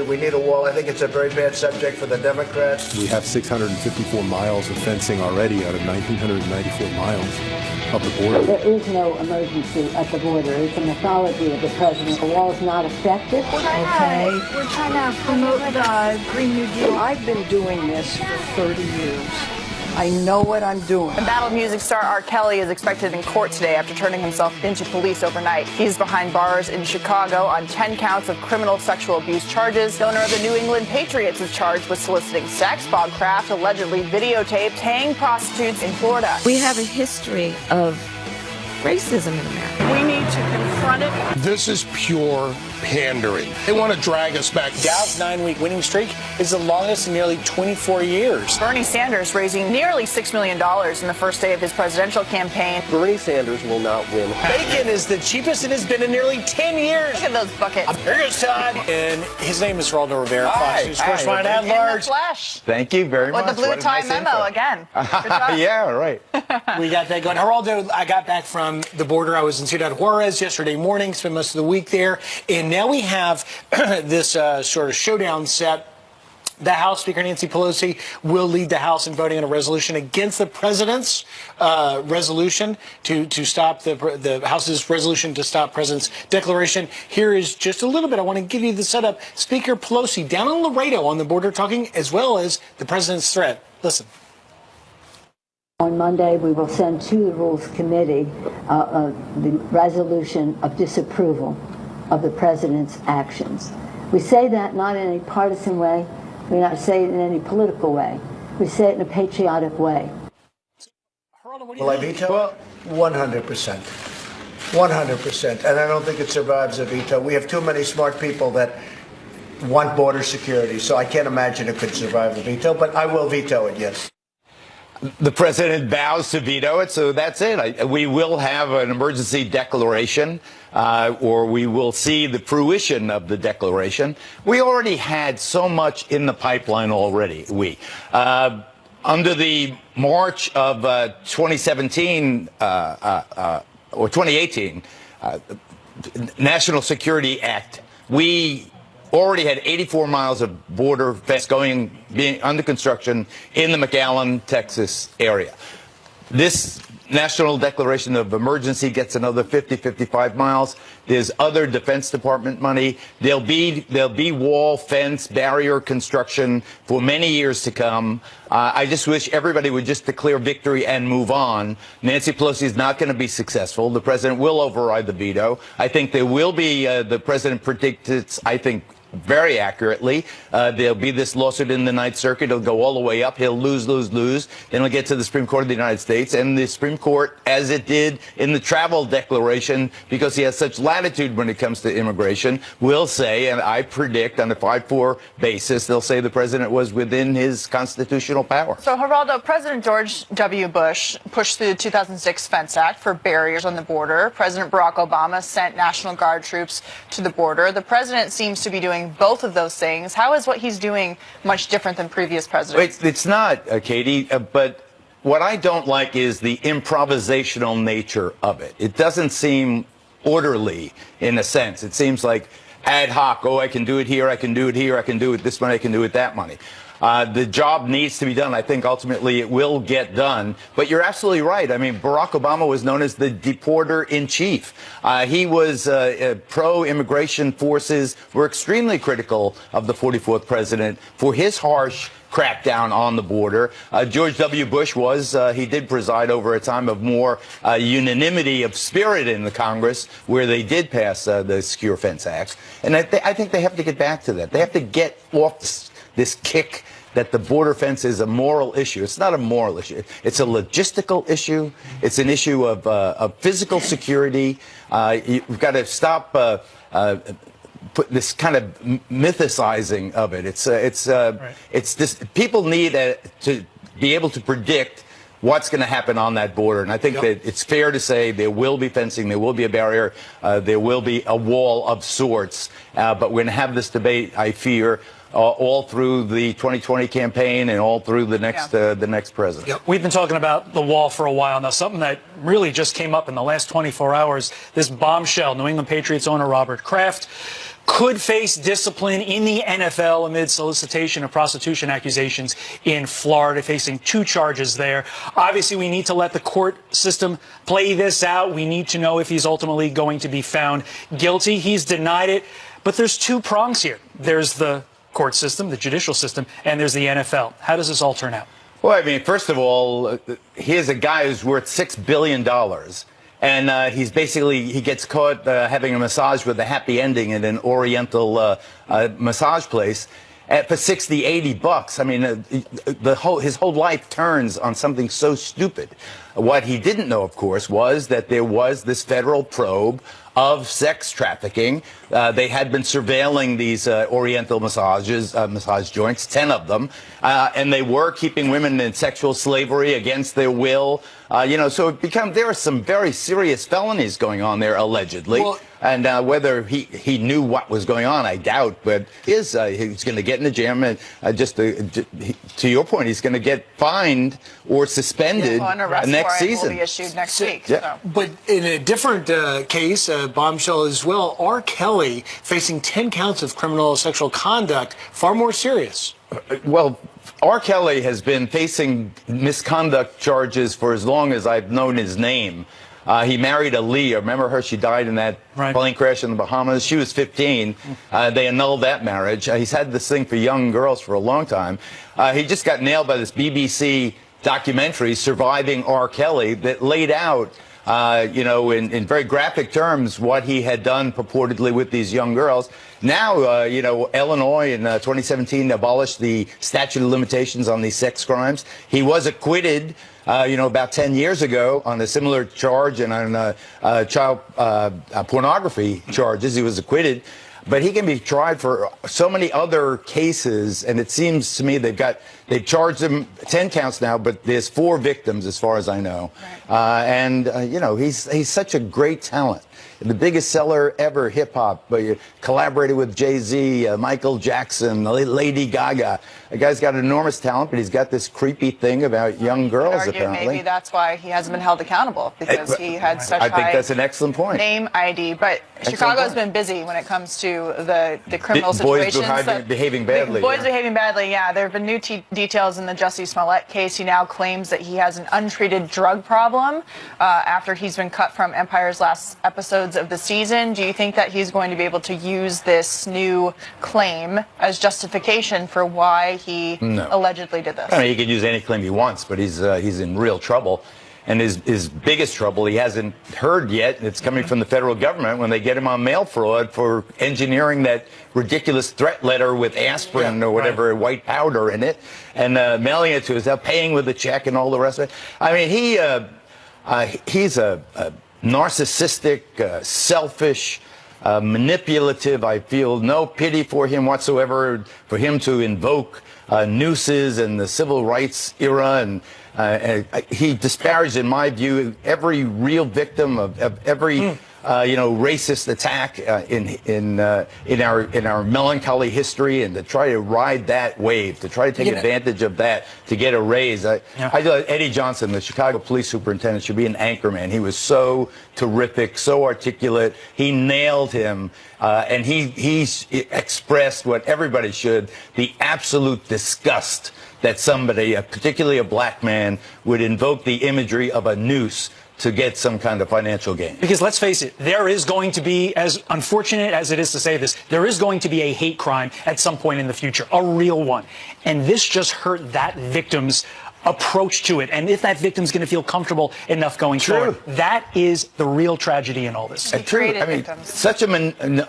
We need a wall. I think it's a very bad subject for the Democrats. We have 654 miles of fencing already out of 1,994 miles of the border. There is no emergency at the border. It's a mythology of the president. The wall is not effective. We're trying to promote the Green New Deal. I've been doing this for 30 years. I know what I'm doing. The Battle of Music star R. Kelly is expected in court today after turning himself into police overnight. He's behind bars in Chicago on 10 counts of criminal sexual abuse charges. The owner of the New England Patriots is charged with soliciting sex. Bob Kraft allegedly videotaped paying prostitutes in Florida. We have a history of racism in America. We need to confront it. This is pure pandering. They want to drag us back. Dow's 9-week winning streak is the longest in nearly 24 years. Bernie Sanders raising nearly $6 million in the first day of his presidential campaign. Bernie Sanders will not win. Bacon is the cheapest it has been in nearly 10 years. Look at those buckets. Here goes Todd. And his name is Geraldo Rivera, Hi. Fox News correspondent at large. In the flesh. Thank you very much. With the blue tie memo again. Yeah, right. We got that going. Geraldo, I got back from the border. I was in Ciudad Juarez yesterday morning, spent most of the week there. And now we have this sort of showdown set. The House Speaker Nancy Pelosi will lead the House in voting on a resolution against the president's resolution to stop the House's resolution to stop president's declaration. Here is just a little bit. I want to give you the setup. Speaker Pelosi down in Laredo on the border talking as well as the president's threat. Listen. On Monday, we will send to the Rules Committee the resolution of disapproval of the president's actions. We say that not in any partisan way. We not say it in any political way. We say it in a patriotic way. Will I veto? Well, 100%. 100%. And I don't think it survives a veto. We have too many smart people that want border security, so I can't imagine it could survive a veto, but I will veto it, yes. The president vows to veto it, so that's it. We will have an emergency declaration, or we will see the fruition of the declaration. We already had so much in the pipeline already. Under the March of 2017 or 2018 National Security Act, we already had 84 miles of border fence being under construction in the McAllen, Texas area. This National Declaration of Emergency gets another 55 miles. There's other Defense Department money. There'll be wall, fence, barrier construction for many years to come. I just wish everybody would just declare victory and move on. Nancy Pelosi is not going to be successful. The president will override the veto. I think there will be, the president predicts, I think, very accurately. There'll be this lawsuit in the Ninth Circuit. It'll go all the way up. He'll lose. Then he'll get to the Supreme Court of the United States. And the Supreme Court, as it did in the travel declaration, because he has such latitude when it comes to immigration, will say, and I predict on a 5-4 basis, they'll say the president was within his constitutional power. So, Geraldo, President George W. Bush pushed through the 2006 Fence Act for barriers on the border. President Barack Obama sent National Guard troops to the border. The president seems to be doing both of those things. How is what he's doing much different than previous presidents? It's not, Katie, but what I don't like is the improvisational nature of it. It doesn't seem orderly in a sense. It seems like ad hoc. Oh, I can do it here, I can do it here, I can do it this money, I can do it that money. The job needs to be done. I think ultimately it will get done. But you're absolutely right. I mean, Barack Obama was known as the deporter-in-chief. He was pro-immigration forces were extremely critical of the 44th president for his harsh crackdown on the border. George W. Bush he did preside over a time of more unanimity of spirit in the Congress where they did pass the Secure Fence Act. And I think they have to get back to that. They have to get off this kick that the border fence is a moral issue. It's not a moral issue. It's a logistical issue. It's an issue of physical security. You've got to stop put this kind of mythicizing of it. It's this. People need to be able to predict what's going to happen on that border. And I think that it's fair to say there will be fencing, there will be a barrier, there will be a wall of sorts. But we're going to have this debate, I fear, all through the 2020 campaign and all through the next president. Yep. We've been talking about the wall for a while now. Something that really just came up in the last 24 hours, this bombshell. New England Patriots owner Robert Kraft could face discipline in the NFL amid solicitation of prostitution accusations in Florida, facing 2 charges there. Obviously, we need to let the court system play this out. We need to know if he's ultimately going to be found guilty. He's denied it, but there's 2 prongs here. There's the court system, the judicial system, and there's the NFL. How does this all turn out? Well, I mean, first of all, here's a guy who's worth $6 billion. And he gets caught having a massage with a happy ending at an Oriental massage place for $60, $80. I mean, his whole life turns on something so stupid. What he didn't know, of course, was that there was this federal probe of sex trafficking. They had been surveilling these Oriental massage joints, 10 of them, and they were keeping women in sexual slavery against their will. So there are some very serious felonies going on there, allegedly. Well, and whether he knew what was going on, I doubt. But he's going to get in the jam, and to your point, he's going to get fined or suspended next season. Will be issued next week. Yeah. So. But in a different case, bombshell as well, R. Kelly facing 10 counts of criminal sexual conduct, far more serious. Well, R. Kelly has been facing misconduct charges for as long as I've known his name. He married Aaliyah. Remember her? She died in that plane crash in the Bahamas. She was 15. They annulled that marriage. He's had this thing for young girls for a long time. He just got nailed by this BBC documentary, Surviving R. Kelly, that laid out, in very graphic terms, what he had done purportedly with these young girls. Now, Illinois in 2017 abolished the statute of limitations on these sex crimes. He was acquitted, about 10 years ago on a similar charge and on child pornography charges. He was acquitted. But he can be tried for so many other cases, and it seems to me they've charged him 10 counts now, but there's 4 victims as far as I know. Right. He's such a great talent. The biggest seller ever, hip-hop. Collaborated with Jay-Z, Michael Jackson, Lady Gaga. The guy's got enormous talent, but he's got this creepy thing about young girls, apparently. Maybe that's why he hasn't been held accountable, because he had such I think that's an excellent point. Name ID. But Chicago's been busy when it comes to the criminal situations. Boys behaving badly. Boys behaving badly, yeah. There have been new details in the Jussie Smollett case. He now claims that he has an untreated drug problem after he's been cut from Empire's last episodes of the season. Do you think that he's going to be able to use this new claim as justification for why he allegedly did this? I mean, he can use any claim he wants, but he's in real trouble. And his biggest trouble he hasn't heard yet, and it's coming from the federal government when they get him on mail fraud for engineering that ridiculous threat letter with aspirin or whatever, white powder in it, and mailing it to us, paying with a check and all the rest of it. I mean, he's a narcissistic, selfish, manipulative. I feel no pity for him whatsoever, for him to invoke nooses and the civil rights era, and he disparaged, in my view, every real victim of every racist attack in our melancholy history, and to try to ride that wave, to try to take advantage of that to get a raise. I thought Eddie Johnson, the Chicago police superintendent, should be an anchorman. He was so terrific, so articulate. He nailed him, and he expressed what everybody should: the absolute disgust that somebody, particularly a black man, would invoke the imagery of a noose to get some kind of financial gain. Because let's face it, there is going to be, as unfortunate as it is to say this, there is going to be a hate crime at some point in the future, a real one. And this just hurt that victim's approach to it. And if that victim's going to feel comfortable enough going forward, that is the real tragedy in all this. True. I mean, such a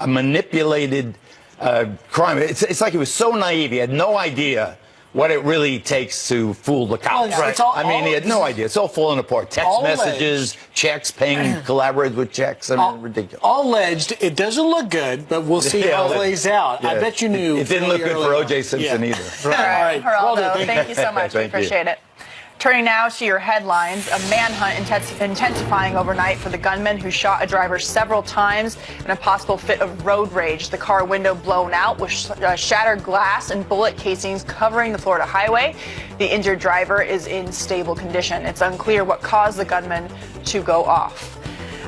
manipulated crime. It's like he was so naive. He had no idea what it really takes to fool the cops. He had no idea. It's all falling apart. Text messages, checks, paying collaborators with checks. I mean, ridiculous. All alleged. It doesn't look good, but we'll see how it plays out. I bet you knew. It didn't look good for O.J. Simpson either. All right, Geraldo, thank you so much. We appreciate it. Turning now to your headlines, a manhunt intensifying overnight for the gunman who shot a driver several times in a possible fit of road rage. The car window blown out with shattered glass and bullet casings covering the Florida highway. The injured driver is in stable condition. It's unclear what caused the gunman to go off.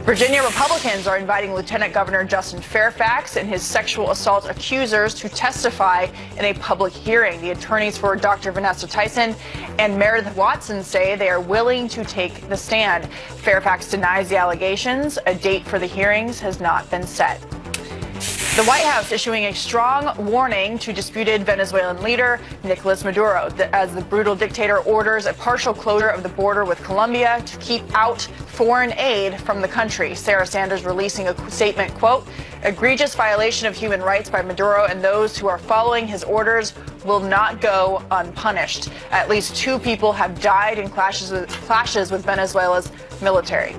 Virginia Republicans are inviting Lieutenant Governor Justin Fairfax and his sexual assault accusers to testify in a public hearing. The attorneys for Dr. Vanessa Tyson and Meredith Watson say they are willing to take the stand. Fairfax denies the allegations. A date for the hearings has not been set. The White House issuing a strong warning to disputed Venezuelan leader Nicolas Maduro as the brutal dictator orders a partial closure of the border with Colombia to keep out foreign aid from the country. Sarah Sanders releasing a statement, quote, egregious violation of human rights by Maduro and those who are following his orders will not go unpunished. At least 2 people have died in clashes with Venezuela's military.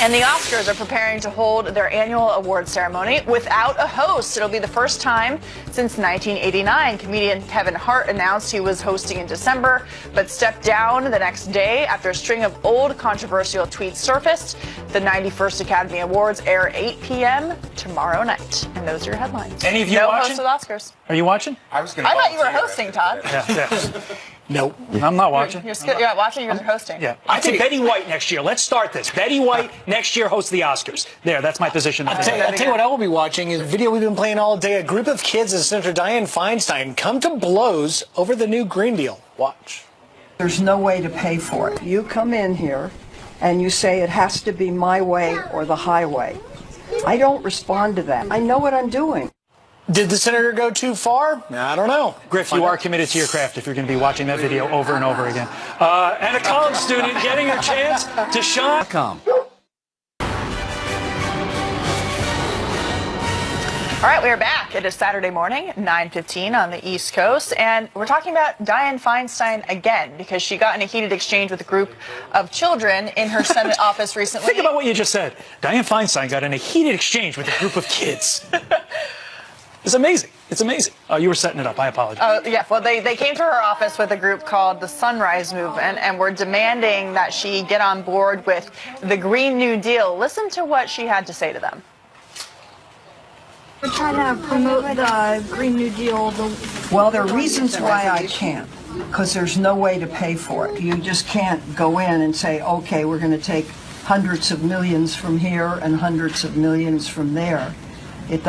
And the Oscars are preparing to hold their annual award ceremony without a host. It'll be the first time since 1989. Comedian Kevin Hart announced he was hosting in December, but stepped down the next day after a string of old controversial tweets surfaced. The 91st Academy Awards air 8 p.m. tomorrow night. And those are your headlines. Any of you no watching? host of Oscars. Are you watching? I thought you were hosting, Todd. Yeah. Nope. I'm not watching. You're not watching, you're hosting. Yeah. I think Betty White next year. Let's start this. Betty White next year hosts the Oscars. There, that's my position. I'll tell you what I will be watching is a video we've been playing all day. A group of kids and Senator Dianne Feinstein come to blows over the new Green Deal. Watch. There's no way to pay for it. You come in here and you say it has to be my way or the highway. I don't respond to that. I know what I'm doing. Did the senator go too far? I don't know. Griff, you are committed to your craft if you're going to be watching that video over and over again. And a college student getting a chance to shine. All right, we are back. It is Saturday morning, 9:15 on the East Coast, and we're talking about Dianne Feinstein again because she got in a heated exchange with a group of children in her Senate office recently. Think about what you just said. Dianne Feinstein got in a heated exchange with a group of kids. It's amazing. It's amazing. Oh, you were setting it up. I apologize. Yeah. Well, they came to her office with a group called the Sunrise Movement and were demanding that she get on board with the Green New Deal. Listen to what she had to say to them. We're trying to promote the Green New Deal. Well, there are reasons why I can't, because there's no way to pay for it. You just can't go in and say, okay, we're going to take hundreds of millions from here and hundreds of millions from there. It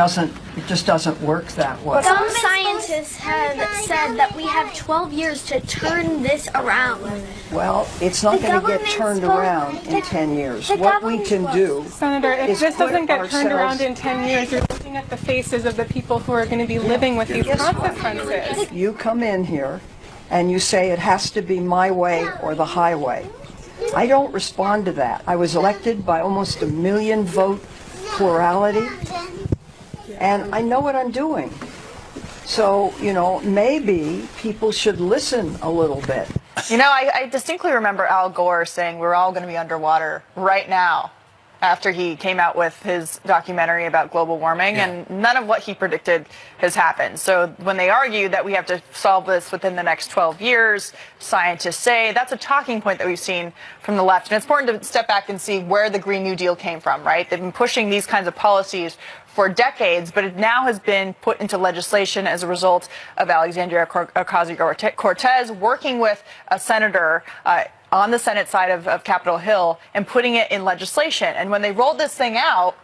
just doesn't work that way. Some scientists have said that we have 12 years to turn this around. Well, it's not going to get turned around in 10 years. What we can do, Senator, if this doesn't get turned around in 10 years, you're looking at the faces of the people who are going to be living with these consequences. You come in here and you say it has to be my way or the highway. I don't respond to that. I was elected by almost 1 million vote plurality. And I know what I'm doing. So, maybe people should listen a little bit. I distinctly remember Al Gore saying we're all going to be underwater right now after he came out with his documentary about global warming, and none of what he predicted has happened. So when they argue that we have to solve this within the next 12 years, scientists say that's a talking point that we've seen from the left. And it's important to step back and see where the Green New Deal came from, right? They've been pushing these kinds of policies for decades, but it now has been put into legislation as a result of Alexandria Ocasio-Cortez working with a senator on the Senate side of Capitol Hill and putting it in legislation. And when they rolled this thing out,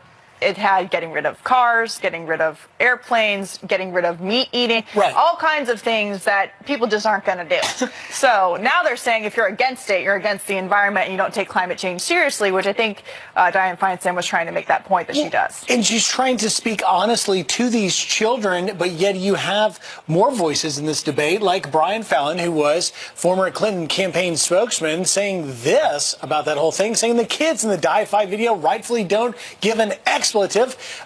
it had getting rid of cars, getting rid of airplanes, getting rid of meat eating, all kinds of things that people just aren't going to do. So now they're saying if you're against it, you're against the environment and you don't take climate change seriously, which I think Dianne Feinstein was trying to make that point that she does. And she's trying to speak honestly to these children, but yet you have more voices in this debate, like Brian Fallon, who was former Clinton campaign spokesman, saying this about that whole thing, saying the kids in the Die-Fi video rightfully don't give an expletive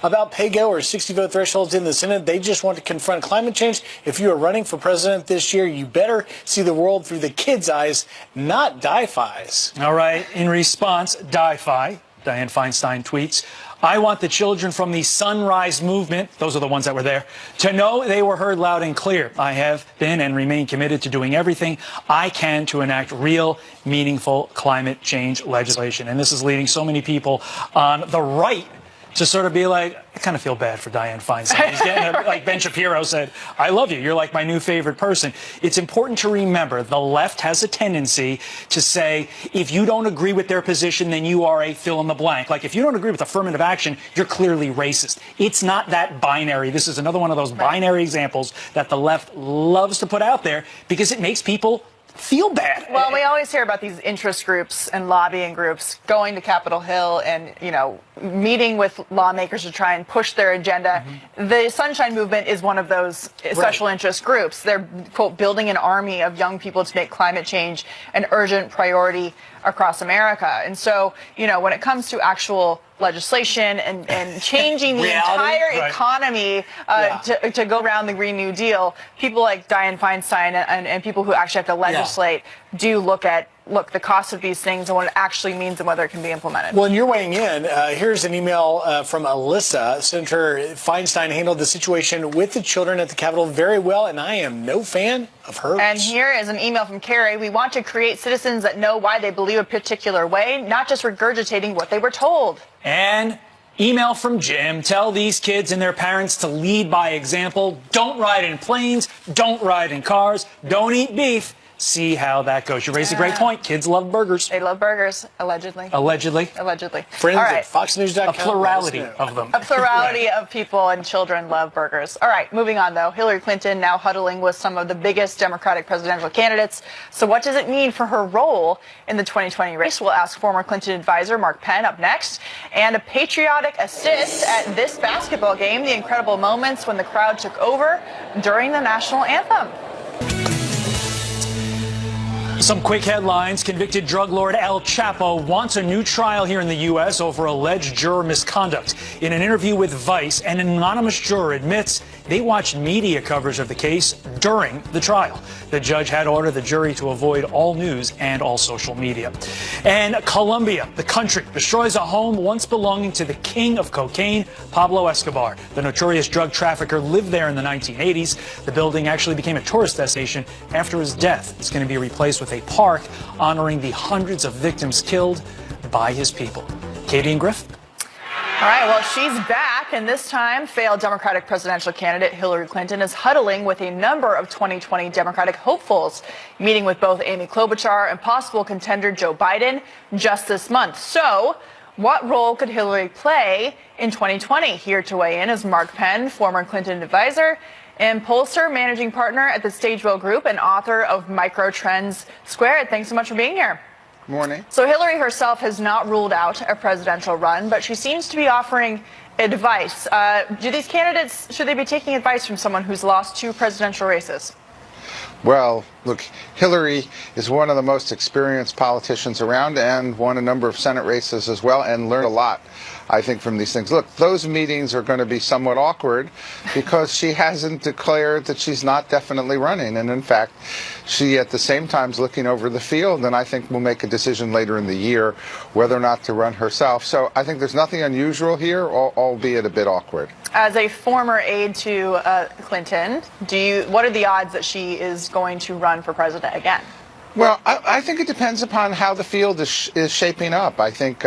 about PAYGO or 60-vote thresholds in the Senate. They just want to confront climate change. If you are running for president this year, you better see the world through the kids' eyes, not Die-Fi's. All right. In response, Die-Fi, Dianne Feinstein tweets, I want the children from the Sunrise Movement, those are the ones that were there, to know they were heard loud and clear. I have been and remain committed to doing everything I can to enact real, meaningful climate change legislation. And this is leading so many people on the right to sort of be like, I kind of feel bad for Dianne Feinstein. He's getting like Ben Shapiro said, I love you. You're like my new favorite person. It's important to remember the left has a tendency to say, if you don't agree with their position, then you are a fill in the blank. Like if you don't agree with affirmative action, you're clearly racist. It's not that binary. This is another one of those binary examples that the left loves to put out there because it makes people feel bad. Well, we always hear about these interest groups and lobbying groups going to Capitol Hill and, meeting with lawmakers to try and push their agenda. The Sunshine Movement is one of those special interest groups. They're, quote, building an army of young people to make climate change an urgent priority across America. And so, when it comes to actual legislation and changing the entire economy to go around the Green New Deal, people like Dianne Feinstein and people who actually have to legislate do look at the cost of these things and what it actually means and whether it can be implemented. Well, and you're weighing in. Here's an email from Alyssa. Senator Feinstein handled the situation with the children at the Capitol very well, and I am no fan of hers. And here is an email from Carrie. We want to create citizens that know why they believe a particular way, not just regurgitating what they were told. And email from Jim. Tell these kids and their parents to lead by example. Don't ride in planes. Don't ride in cars. Don't eat beef. See how that goes. You raised a great point. Kids love burgers. They love burgers, allegedly. Allegedly. Allegedly. Friends at FoxNews.com. A plurality of them. A plurality of people and children love burgers. All right, moving on, though. Hillary Clinton now huddling with some of the biggest Democratic presidential candidates. So what does it mean for her role in the 2020 race? We'll ask former Clinton advisor Mark Penn up next. And a patriotic assist at this basketball game, the incredible moments when the crowd took over during the national anthem. Some quick headlines. Convicted drug lord El Chapo wants a new trial here in the U.S. over alleged juror misconduct. In an interview with Vice, an anonymous juror admits they watched media coverage of the case during the trial. The judge had ordered the jury to avoid all news and all social media. And Colombia, the country, destroys a home once belonging to the king of cocaine, Pablo Escobar. The notorious drug trafficker lived there in the 1980s. The building actually became a tourist destination after his death. It's going to be replaced with a park honoring the hundreds of victims killed by his people. Katie and Griff. All right, well, she's back, and this time, failed Democratic presidential candidate Hillary Clinton is huddling with a number of 2020 Democratic hopefuls, meeting with both Amy Klobuchar and possible contender Joe Biden just this month. So, what role could Hillary play in 2020? Here to weigh in is Mark Penn, former Clinton advisor, and pollster, managing partner at the Stagewell Group and author of Micro Trends Squared. Thanks so much for being here. Morning. So Hillary herself has not ruled out a presidential run, but she seems to be offering advice. Do these candidates, should they be taking advice from someone who's lost 2 presidential races? Well, look, Hillary is one of the most experienced politicians around and won a number of Senate races as well and learned a lot, I think, from these things. Look, those meetings are going to be somewhat awkward because she hasn't declared that she's not definitely running. And in fact, she at the same time is looking over the field and I think will make a decision later in the year whether or not to run herself. So I think there's nothing unusual here, albeit a bit awkward. As a former aide to Clinton, what are the odds that she is going to run for president again? Well, I think it depends upon how the field is shaping up. I think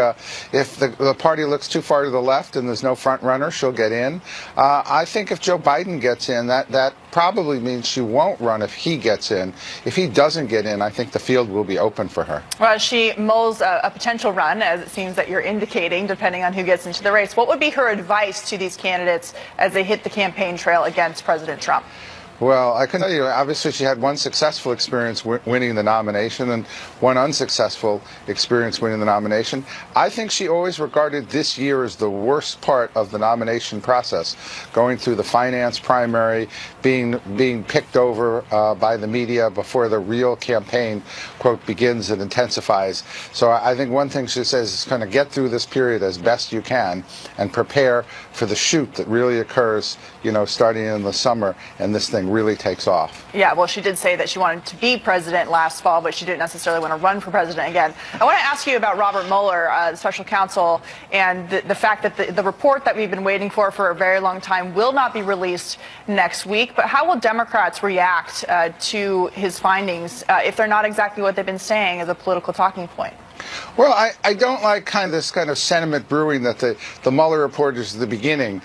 if the party looks too far to the left and there's no front runner, she'll get in. I think if Joe Biden gets in, that probably means she won't run if he gets in. If he doesn't get in, I think the field will be open for her. Well, she mulls a potential run, as it seems that you're indicating, depending on who gets into the race. What would be her advice to these candidates as they hit the campaign trail against President Trump? Well, I can tell you, obviously she had one successful experience winning the nomination and one unsuccessful experience winning the nomination. I think she always regarded this year as the worst part of the nomination process, going through the finance primary, being picked over by the media before the real campaign, quote, begins and intensifies. So I think one thing she says is kind of get through this period as best you can and prepare for the shoot that really occurs, starting in the summer, and this thing really takes off. Yeah, well, she did say that she wanted to be president last fall, but she didn't necessarily want to run for president again. I want to ask you about Robert Mueller, the special counsel, and the fact that the report that we've been waiting for a very long time will not be released next week. But how will Democrats react to his findings if they're not exactly what they've been saying as a political talking point? Well, I don't like this kind of sentiment brewing that the Mueller report is the beginning.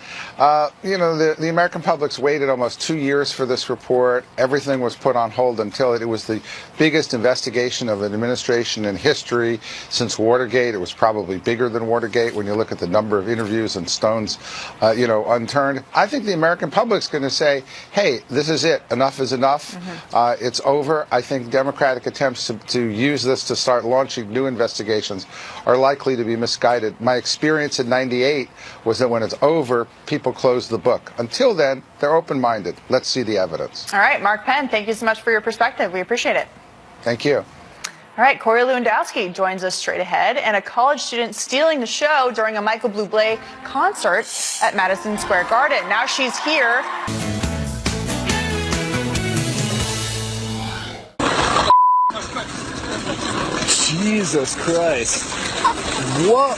You know, the American public's waited almost 2 years for this report. Everything was put on hold until it was the biggest investigation of an administration in history since Watergate. It was probably bigger than Watergate when you look at the number of interviews and stones, you know, unturned. I think the American public's going to say, hey, this is it. Enough is enough. It's over. I think Democratic attempts to use this to start launching new investigations are likely to be misguided. My experience in '98 was that when it's over, people close the book. Until then, they're open-minded. Let's see the evidence. All right, Mark Penn, thank you so much for your perspective. We appreciate it. Thank you. All right, Corey Lewandowski joins us straight ahead, and a college student stealing the show during a Michael Bublé concert at Madison Square Garden. Now she's here. Jesus Christ. What?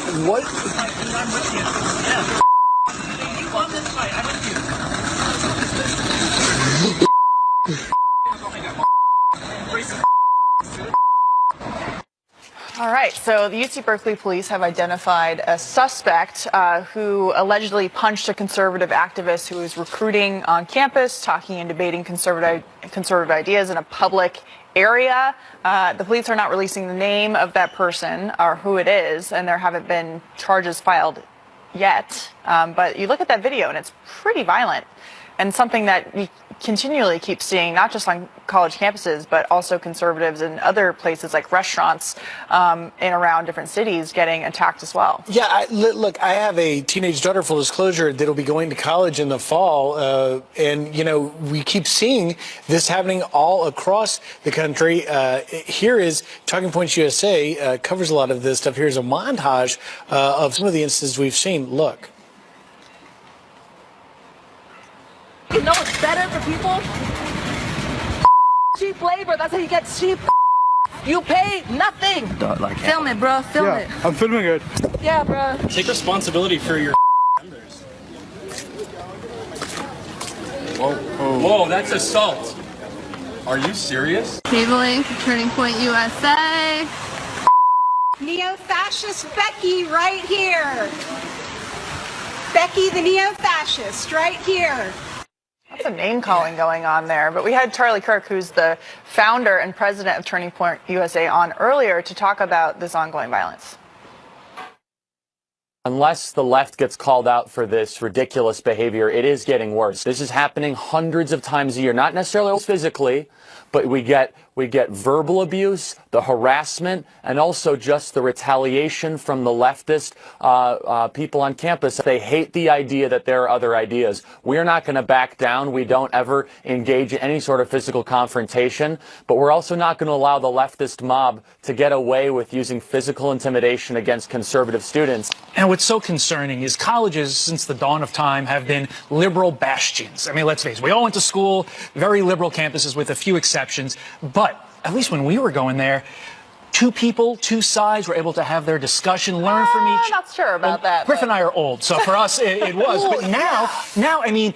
All right, so the UC Berkeley police have identified a suspect who allegedly punched a conservative activist who was recruiting on campus, talking and debating conservative ideas in a public area. The police are not releasing the name of that person or who it is, and there haven't been charges filed yet. But you look at that video, and it's pretty violent, and something that we continually keep seeing, not just on college campuses, but also conservatives in other places like restaurants in around different cities getting attacked as well. Yeah, look, I have a teenage daughter, full disclosure, that'll be going to college in the fall. And, you know, we keep seeing this happening all across the country. Here is Talking Points USA, covers a lot of this stuff. Here's a montage of some of the instances we've seen. Look. You know what's better for people? Cheap labor. That's how you get cheap. You pay nothing. Don't like it. Film it, bro. Film it. I'm filming it. Yeah, bro. Take responsibility for your members. Whoa, that's assault. Are you serious? Cabling, Turning Point USA. Neo-fascist Becky right here. Becky the neo-fascist right here. Lots of name calling going on there. But we had Charlie Kirk, who's the founder and president of Turning Point USA, on earlier to talk about this ongoing violence. Unless the left gets called out for this ridiculous behavior, it is getting worse. This is happening hundreds of times a year, not necessarily physically, but we get verbal abuse, the harassment, and also just the retaliation from the leftist people on campus. They hate the idea that there are other ideas. We're not going to back down. We don't ever engage in any sort of physical confrontation, but we're also not going to allow the leftist mob to get away with using physical intimidation against conservative students. And what's so concerning is colleges, since the dawn of time, have been liberal bastions. I mean, let's face it, we all went to school, very liberal campuses with a few exceptions, but at least when we were going there, two people, two sides were able to have their discussion, learn from each. I'm not sure about that. Griff and I are old, so for us it was. But now, I mean,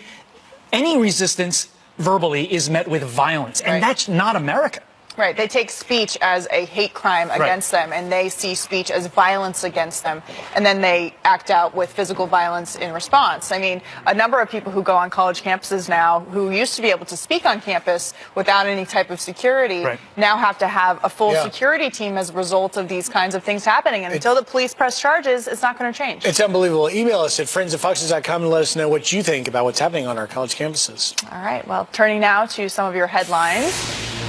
any resistance verbally is met with violence, and that's not America. Right. They take speech as a hate crime against them, and they see speech as violence against them, and then they act out with physical violence in response. I mean, a number of people who go on college campuses now who used to be able to speak on campus without any type of security now have to have a full security team as a result of these kinds of things happening. And until the police press charges, it's not going to change. It's unbelievable. Email us at friends@foxnews.com and let us know what you think about what's happening on our college campuses. All right. Well, turning now to some of your headlines.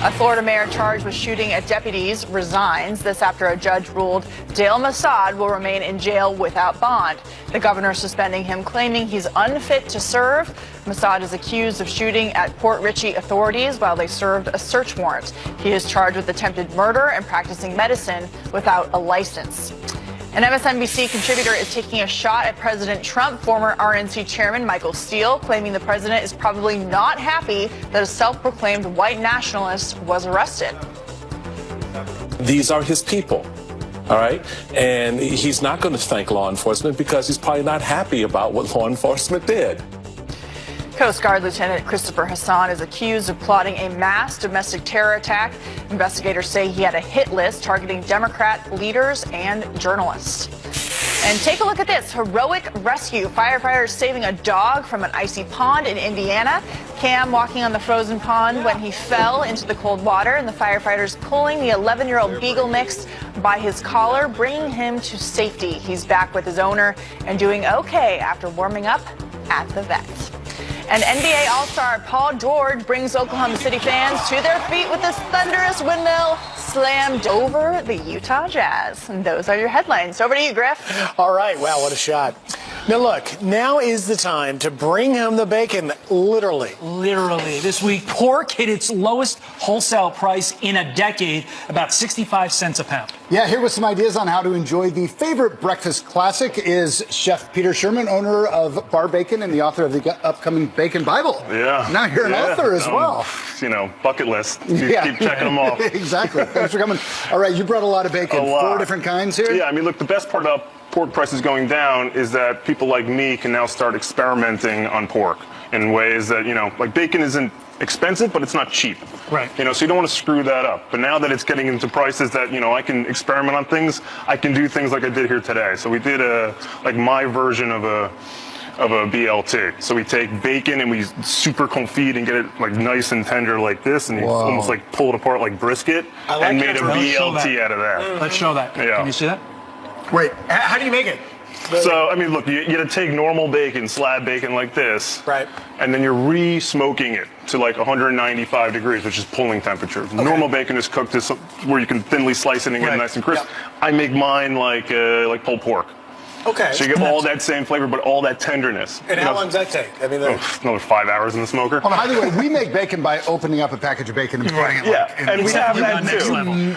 A Florida mayor charged with shooting at deputies resigns. This after a judge ruled Dale Mossad will remain in jail without bond. The governor suspending him, claiming he's unfit to serve. Mossad is accused of shooting at Port Richey authorities while they served a search warrant. He is charged with attempted murder and practicing medicine without a license. An MSNBC contributor is taking a shot at President Trump. Former RNC chairman Michael Steele claiming the president is probably not happy that a self-proclaimed white nationalist was arrested. These are his people, all right? And he's not going to thank law enforcement because he's probably not happy about what law enforcement did. Coast Guard Lieutenant Christopher Hassan is accused of plotting a mass domestic terror attack. Investigators say he had a hit list targeting Democrat leaders and journalists. And take a look at this heroic rescue. Firefighters saving a dog from an icy pond in Indiana. Cam walking on the frozen pond when he fell into the cold water, and the firefighters pulling the 11-year-old beagle mix by his collar, bringing him to safety. He's back with his owner and doing okay after warming up at the vet. And NBA All-Star Paul George brings Oklahoma City fans to their feet with this thunderous windmill slammed over the Utah Jazz. And those are your headlines. Over to you, Griff. All right. Wow, what a shot. Now, look, now is the time to bring home the bacon, literally. Literally. This week, pork hit its lowest wholesale price in a decade, about 65 cents a pound. Yeah, here with some ideas on how to enjoy the favorite breakfast classic is Chef Peter Sherman, owner of Bar Bacon and the author of the upcoming Bacon Bible. Yeah. Now you're an author as well. You know, bucket list. Keep checking them off. Exactly. Thanks for coming. All right, you brought a lot of bacon. 4 different kinds here? Yeah, I mean, look, the best part about pork prices going down is that people like me can now start experimenting on pork in ways that, you know, like bacon isn't expensive, but it's not cheap. Right. You know, so you don't want to screw that up. But now that it's getting into prices that, you know, I can experiment on things, I can do things like I did here today. So we did my version of a BLT. So we take bacon and we super confit and get it like nice and tender like this, and you almost like pull it apart like brisket, and made a BLT out of that. Let's show that. Yeah. Can you see that? Wait, how do you make it? So, I mean, look, you got to take normal bacon, slab bacon like this, right, and then you're re-smoking it to like 195 degrees, which is pulling temperature. Okay. Normal bacon is cooked to where you can thinly slice it and get it nice and crisp. Yep. I make mine like pulled pork. Okay. So you get all that same flavor, but all that tenderness. And how long does that take? I mean, another 5 hours in the smoker. By the way, we make bacon by opening up a package of bacon and putting it in. And we have that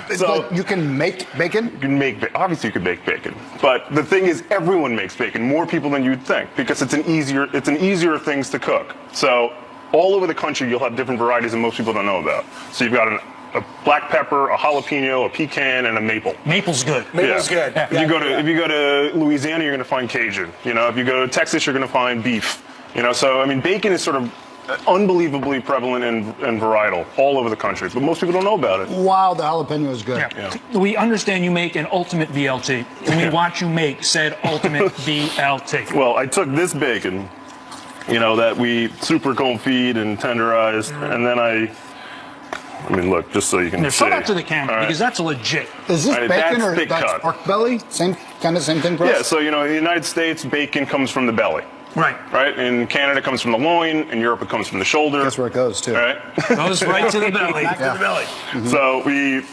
too. So you can make bacon? You can make obviously you can make bacon, but the thing is, everyone makes bacon. More people than you'd think, because it's an easier things to cook. So all over the country, you'll have different varieties that most people don't know about. So you've got a black pepper, a jalapeno, a pecan, and a maple. Maple's good. Maple's good. Yeah. If you go to Louisiana, you're going to find Cajun. You know, if you go to Texas, you're going to find beef. You know, so I mean, bacon is sort of unbelievably prevalent and varietal all over the country, but most people don't know about it. Wow, the jalapeno is good. Yeah. We understand you make an ultimate BLT. Can we watch you make said ultimate BLT? Well, I took this bacon, you know, that we super confit and tenderized, and then I mean, look, just so you can see. Show that to the camera, because that's legit. Is this bacon or that's pork belly? Same kind of thing for us? Yeah, so, you know, in the United States, bacon comes from the belly. Right. Right? In Canada, it comes from the loin. In Europe, it comes from the shoulder. That's where it goes, too. Right? Goes right to the belly. Back to the belly. Mm-hmm. So we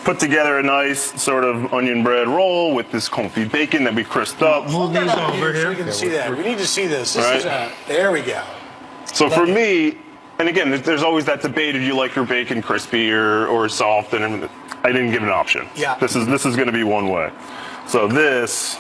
put together a nice sort of onion bread roll with this confit bacon that we crisped up. Move these over here so we can see that. We need to see this. This is there we go. So for me, and again, there's always that debate: do you like your bacon crispy or soft? And I didn't give it an option. Yeah. This is going to be one way. So this,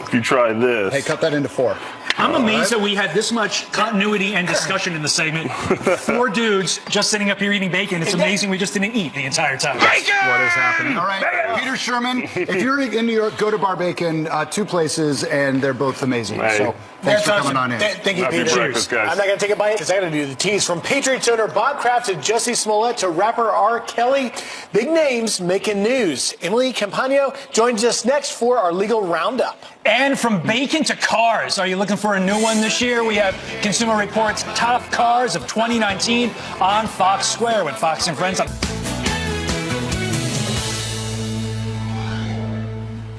if you try this. Hey, cut that into 4. I'm amazed that we had this much continuity and discussion in the segment. 4 dudes just sitting up here eating bacon. It's amazing we just didn't eat the entire time. Bacon! What is happening? All right, Peter Sherman, if you're in New York, go to Bar Bacon, 2 places, and they're both amazing. Hey. So thanks for coming on in. Thank you, Peter. I'm not going to take a bite because I got to do the tease. From Patriots owner Bob Kraft to Jussie Smollett to rapper R. Kelly, big names making news. Emily Campagno joins us next for our legal roundup. And from bacon to cars, are you looking for a new one this year? We have Consumer Reports' top cars of 2019 on Fox Square with Fox and Friends.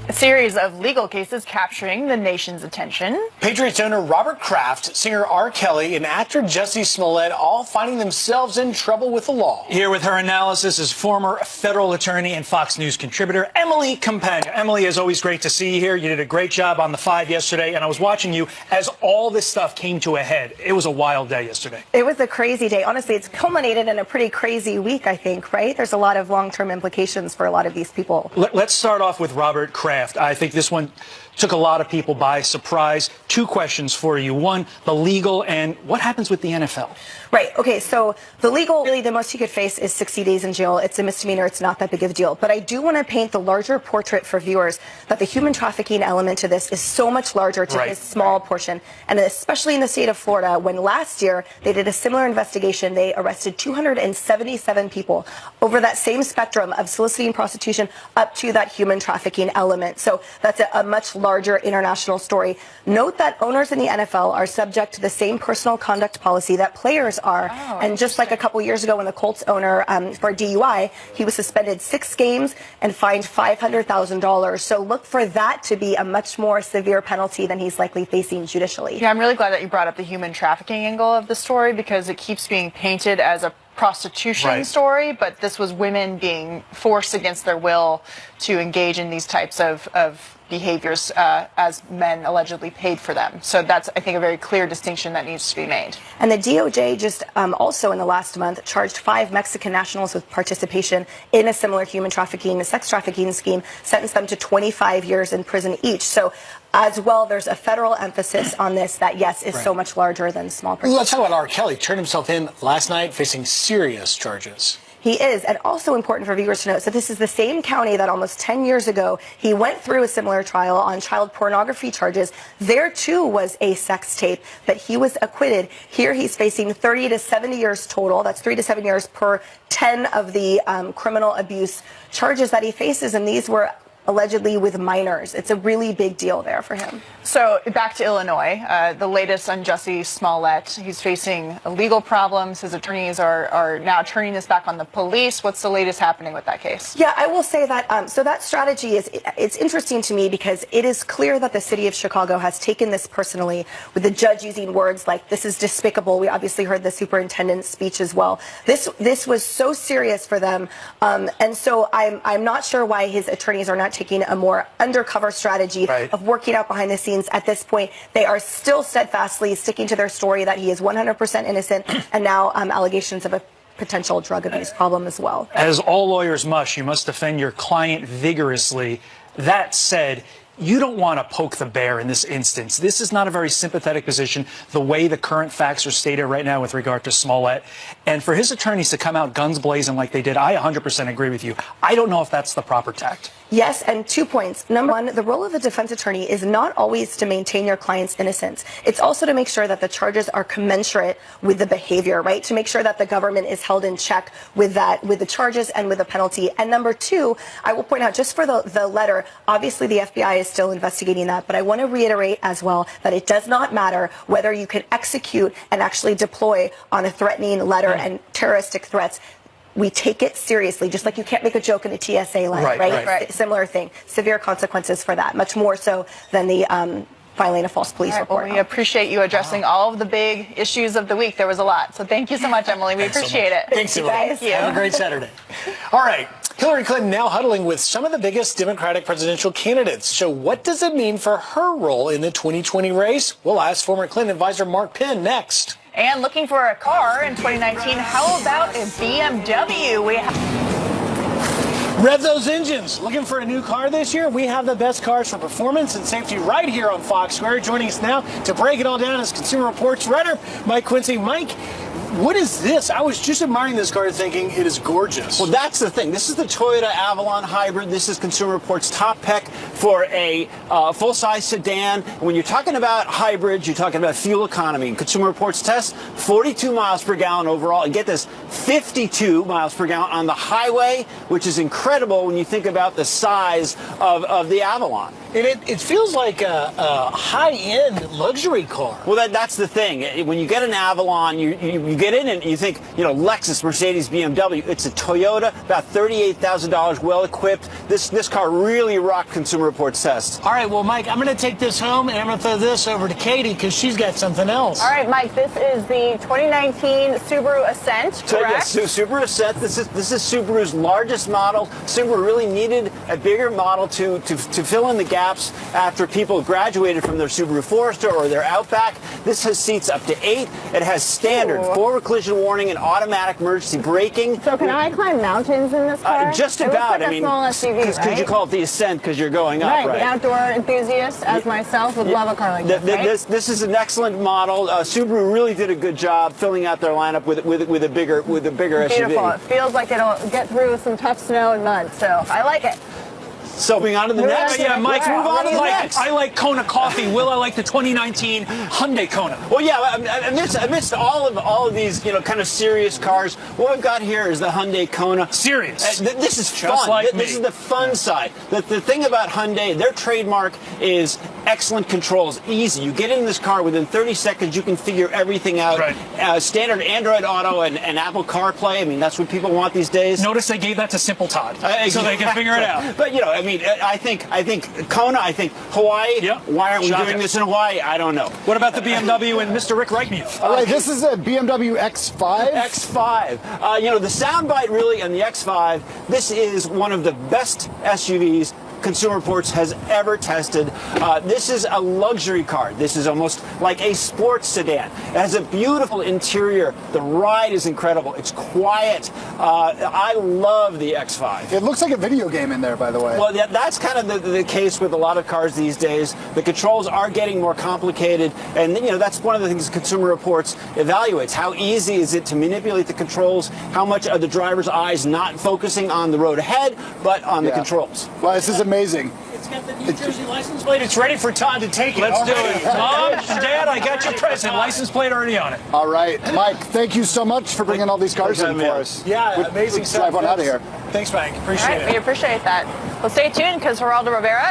A series of legal cases capturing the nation's attention. Patriots owner Robert Kraft, singer R. Kelly, and actor Jussie Smollett all finding themselves in trouble with the law. Here with her analysis is former federal attorney and Fox News contributor Emily Campagno. Emily, it's always great to see you here. You did a great job on The Five yesterday, and I was watching you as all this stuff came to a head. It was a wild day yesterday. It was a crazy day. Honestly, it's culminated in a pretty crazy week, I think, right? There's a lot of long-term implications for a lot of these people. Let's start off with Robert Kraft. draft. I think this one took a lot of people by surprise. Two questions for you. One, the legal, and what happens with the NFL? Right. Okay. So the legal, really the most he could face is 60 days in jail. It's a misdemeanor. It's not that big of a deal. But I do want to paint the larger portrait for viewers that the human trafficking element to this is so much larger to his small portion. And especially in the state of Florida, when last year they did a similar investigation, they arrested 277 people over that same spectrum of soliciting prostitution up to that human trafficking element. So that's a much larger international story. Note that owners in the NFL are subject to the same personal conduct policy that players are. And just like a couple years ago when the Colts owner, for DUI, he was suspended 6 games and fined $500,000. So look for that to be a much more severe penalty than he's likely facing judicially. Yeah, I'm really glad that you brought up the human trafficking angle of the story because it keeps being painted as a prostitution story, but this was women being forced against their will to engage in these types of behaviors as men allegedly paid for them. So that's, I think, a very clear distinction that needs to be made. And the DOJ just also in the last month charged 5 Mexican nationals with participation in a similar human trafficking, sex trafficking scheme, sentenced them to 25 years in prison each. So as well, there's a federal emphasis on this that, yes, is so much larger than small participation. Let's talk about R. Kelly. Turned himself in last night facing serious charges. He is, and also important for viewers to note, so this is the same county that almost 10 years ago he went through a similar trial on child pornography charges. There, too, was a sex tape, but he was acquitted. Here he's facing 30 to 70 years total. That's 3 to 7 years per 10 of the criminal abuse charges that he faces, and these were allegedly with minors. It's a really big deal there for him. So back to Illinois, the latest on Jussie Smollett. He's facing legal problems. His attorneys are now turning this back on the police. What's the latest happening with that case? Yeah, I will say that, so that strategy it's interesting to me because it is clear that the city of Chicago has taken this personally, with the judge using words like, this is despicable. We obviously heard the superintendent's speech as well. This was so serious for them. And so I'm not sure why his attorneys are not taking a more undercover strategy of working out behind the scenes. At this point, they are still steadfastly sticking to their story that he is 100% innocent, and now allegations of a potential drug abuse problem as well. As all lawyers must, you must defend your client vigorously. That said, you don't want to poke the bear in this instance. This is not a very sympathetic position, the way the current facts are stated right now with regard to Smollett. And for his attorneys to come out guns blazing like they did, I 100% agree with you. I don't know if that's the proper tact. Yes, and 2 points. Number one, the role of the defense attorney is not always to maintain your client's innocence. It's also to make sure that the charges are commensurate with the behavior, right? To make sure that the government is held in check with that, with the charges and with the penalty. And number 2, I will point out just for the letter, obviously the FBI is still investigating that, but I want to reiterate as well that it does not matter whether you can execute and actually deploy on a threatening letter and terroristic threats. We take it seriously, just like you can't make a joke in a TSA line, right? Similar thing. Severe consequences for that, much more so than the filing a false police report. Well, we appreciate you addressing all of the big issues of the week. There was a lot. So thank you so much, Emily. We appreciate it. Thanks, Emily. Thank you. Have a great Saturday. All right. Hillary Clinton now huddling with some of the biggest Democratic presidential candidates. So what does it mean for her role in the 2020 race? We'll ask former Clinton advisor Mark Penn next. And looking for a car in 2019, how about a BMW? Rev those engines. Looking for a new car this year? We have the best cars for performance and safety right here on Fox Square. Joining us now to break it all down is Consumer Reports writer Mike Quincy. Mike, what is this? I was just admiring this car thinking it is gorgeous. Well, that's the thing. This is the Toyota Avalon Hybrid. This is Consumer Reports' top pick for a full-size sedan. When you're talking about hybrids, you're talking about fuel economy. And Consumer Reports test 42 miles per gallon overall. And get this, 52 miles per gallon on the highway, which is incredible when you think about the size of the Avalon. And it feels like a high-end luxury car. Well, that's the thing. When you get an Avalon, you get in and you think, you know, Lexus, Mercedes, BMW. It's a Toyota, about $38,000, well-equipped. This car really rocked Consumer Reports test. All right, well, Mike, I'm going to take this home and I'm going to throw this over to Katie because she's got something else. All right, Mike, this is the 2019 Subaru Ascent, correct? So, yes, Subaru Ascent. This is Subaru's largest model. Subaru really needed a bigger model to fill in the gap gaps after people graduated from their Subaru Forester or their Outback. This has seats up to 8. It has standard forward collision warning and automatic emergency braking. So can I climb mountains in this car? Just It looks about. like a small SUV, Could you call it the Ascent because you're going up, right? The outdoor enthusiast, as myself, would love a car like this, right? This is an excellent model. Subaru really did a good job filling out their lineup with a bigger SUV. Beautiful. It feels like it'll get through some tough snow and mud, so I like it. So moving on to the next. Yeah, Mike, move on to the next. I like Kona coffee. Will I like the 2019 Hyundai Kona? Well, yeah. Amidst all of these, kind of serious cars, what we've got here is the Hyundai Kona. Serious. This is Just fun. like This me. is the fun side. The thing about Hyundai, their trademark is excellent controls. Easy. You get in this car within 30 seconds, you can figure everything out. Right. Standard Android Auto and Apple CarPlay. I mean, that's what people want these days. Notice they gave that to Simple Todd, so they can figure it out. But I think Kona. I think Hawaii. Yep. Why aren't we Shocking. doing this in Hawaii? I don't know. What about the BMW and Mr. Rick Reichmuth? All right, this is a BMW X5. X5. The soundbite really on the X5. This is one of the best SUVs Consumer Reports has ever tested. This is a luxury car. This is almost like a sports sedan. It has a beautiful interior. The ride is incredible. It's quiet. I love the X5. It looks like a video game in there, by the way. Well, that's kind of the case with a lot of cars these days. The controls are getting more complicated, and that's one of the things Consumer Reports evaluates. How easy is it to manipulate the controls? How much are the driver's eyes not focusing on the road ahead, but on the controls? Well, this is amazing. It's got the New Jersey license plate. It's ready for Todd to take it. Let's do it. Mom, Dad, I got your present. License plate already on it. All right, Mike, thank you so much for bringing all these cars in for us. Yeah, amazing stuff. Drive on out of here. Thanks, Mike. Appreciate All right, we appreciate that. Well, stay tuned because Geraldo Rivera